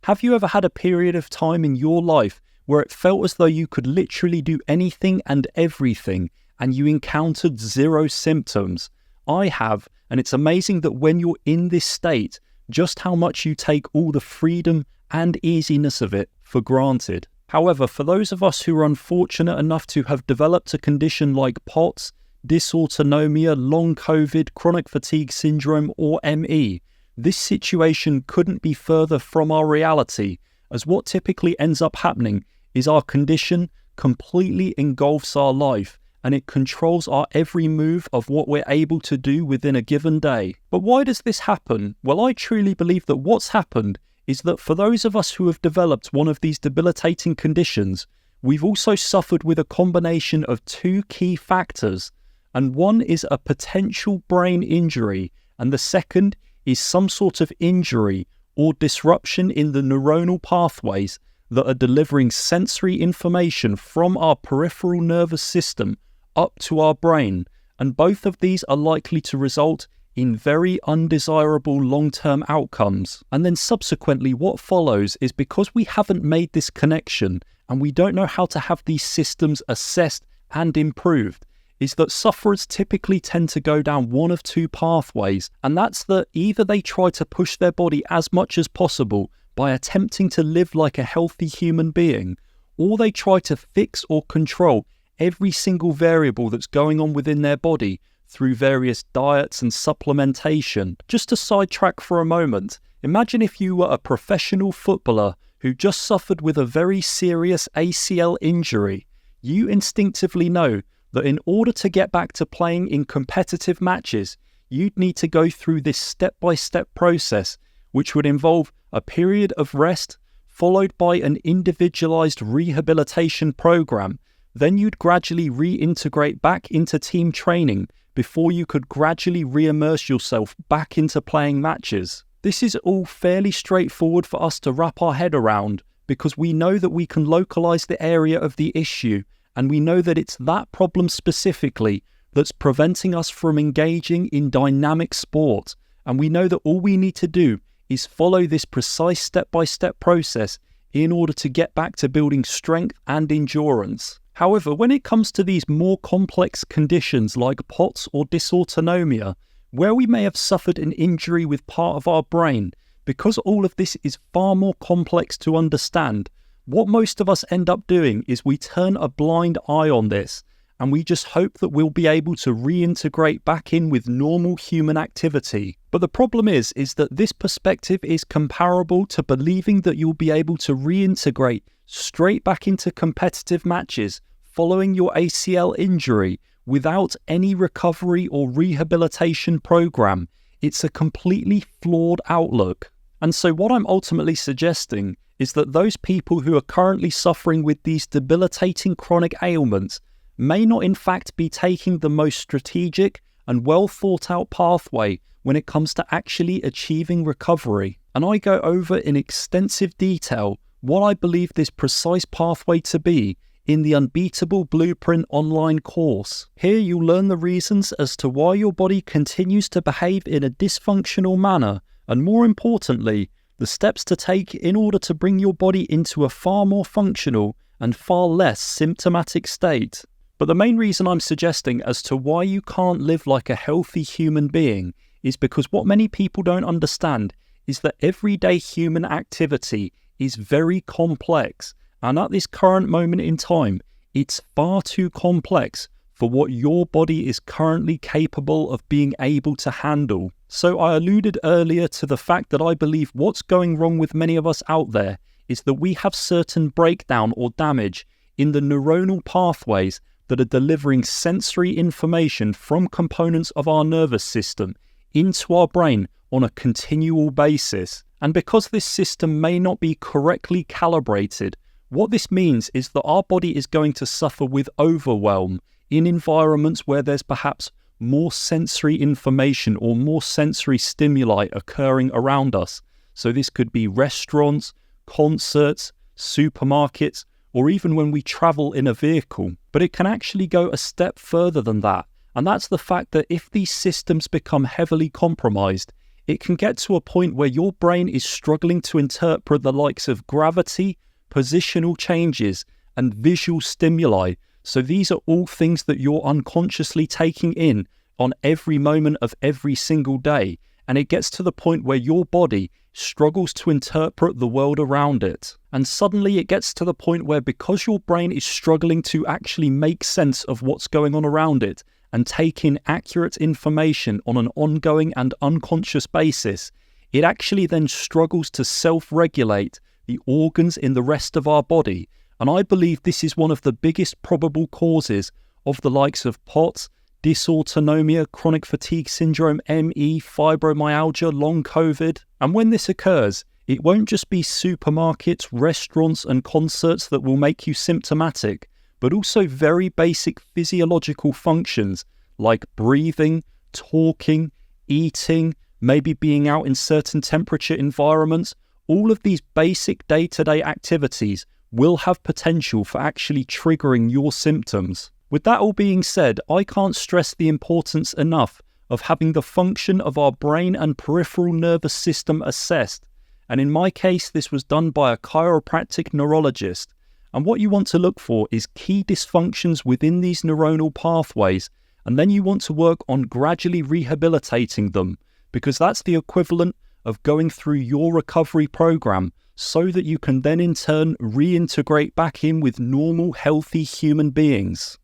Have you ever had a period of time in your life where it felt as though you could literally do anything and everything and you encountered zero symptoms? I have, and it's amazing that when you're in this state, just how much you take all the freedom and easiness of it for granted. However, for those of us who are unfortunate enough to have developed a condition like POTS, dysautonomia, long COVID, chronic fatigue syndrome, or ME, this situation couldn't be further from our reality, as what typically ends up happening is our condition completely engulfs our life and it controls our every move of what we're able to do within a given day. But why does this happen? Well, I truly believe that what's happened is that for those of us who have developed one of these debilitating conditions, we've also suffered with a combination of two key factors, and one is a potential brain injury, and the second is some sort of injury or disruption in the neuronal pathways that are delivering sensory information from our peripheral nervous system up to our brain, and both of these are likely to result in very undesirable long-term outcomes. And then subsequently what follows is, because we haven't made this connection and we don't know how to have these systems assessed and improved, is that sufferers typically tend to go down one of two pathways, and that's that either they try to push their body as much as possible by attempting to live like a healthy human being, or they try to fix or control every single variable that's going on within their body through various diets and supplementation. Just to sidetrack for a moment, imagine if you were a professional footballer who just suffered with a very serious ACL injury. You instinctively know that in order to get back to playing in competitive matches, you'd need to go through this step-by-step process, which would involve a period of rest, followed by an individualized rehabilitation program. Then you'd gradually reintegrate back into team training before you could gradually re-immerse yourself back into playing matches. This is all fairly straightforward for us to wrap our head around, because we know that we can localize the area of the issue, and we know that it's that problem specifically that's preventing us from engaging in dynamic sport. And we know that all we need to do is follow this precise step-by-step process in order to get back to building strength and endurance. However, when it comes to these more complex conditions like POTS or dysautonomia, where we may have suffered an injury with part of our brain, because all of this is far more complex to understand, what most of us end up doing is we turn a blind eye on this, and we just hope that we'll be able to reintegrate back in with normal human activity. But the problem is that this perspective is comparable to believing that you'll be able to reintegrate straight back into competitive matches following your ACL injury without any recovery or rehabilitation program. It's a completely flawed outlook. And so what I'm ultimately suggesting is that those people who are currently suffering with these debilitating chronic ailments may not in fact be taking the most strategic and well thought out pathway when it comes to actually achieving recovery. And I go over in extensive detail what I believe this precise pathway to be in the Unbeatable Blueprint online course. Here you'll learn the reasons as to why your body continues to behave in a dysfunctional manner, and more importantly, the steps to take in order to bring your body into a far more functional and far less symptomatic state. But the main reason I'm suggesting as to why you can't live like a healthy human being is because what many people don't understand is that everyday human activity is very complex, and at this current moment in time, it's far too complex for what your body is currently capable of being able to handle. So I alluded earlier to the fact that I believe what's going wrong with many of us out there is that we have certain breakdown or damage in the neuronal pathways that are delivering sensory information from components of our nervous system into our brain on a continual basis. And because this system may not be correctly calibrated, what this means is that our body is going to suffer with overwhelm in environments where there's perhaps more sensory information or more sensory stimuli occurring around us. So this could be restaurants, concerts, supermarkets, or even when we travel in a vehicle. But it can actually go a step further than that. And that's the fact that if these systems become heavily compromised, it can get to a point where your brain is struggling to interpret the likes of gravity, positional changes, and visual stimuli. So these are all things that you're unconsciously taking in on every moment of every single day. And it gets to the point where your body struggles to interpret the world around it. And suddenly it gets to the point where, because your brain is struggling to actually make sense of what's going on around it and take in accurate information on an ongoing and unconscious basis, it actually then struggles to self-regulate the organs in the rest of our body. And I believe this is one of the biggest probable causes of the likes of POTS, dysautonomia, chronic fatigue syndrome, ME, fibromyalgia, long COVID. And when this occurs, it won't just be supermarkets, restaurants, and concerts that will make you symptomatic, but also very basic physiological functions like breathing, talking, eating, maybe being out in certain temperature environments. All of these basic day-to-day activities will have potential for actually triggering your symptoms. With that all being said, I can't stress the importance enough of having the function of our brain and peripheral nervous system assessed. And in my case, this was done by a chiropractic neurologist. And what you want to look for is key dysfunctions within these neuronal pathways. And then you want to work on gradually rehabilitating them, because that's the equivalent of going through your recovery program, so that you can then in turn reintegrate back in with normal, healthy human beings.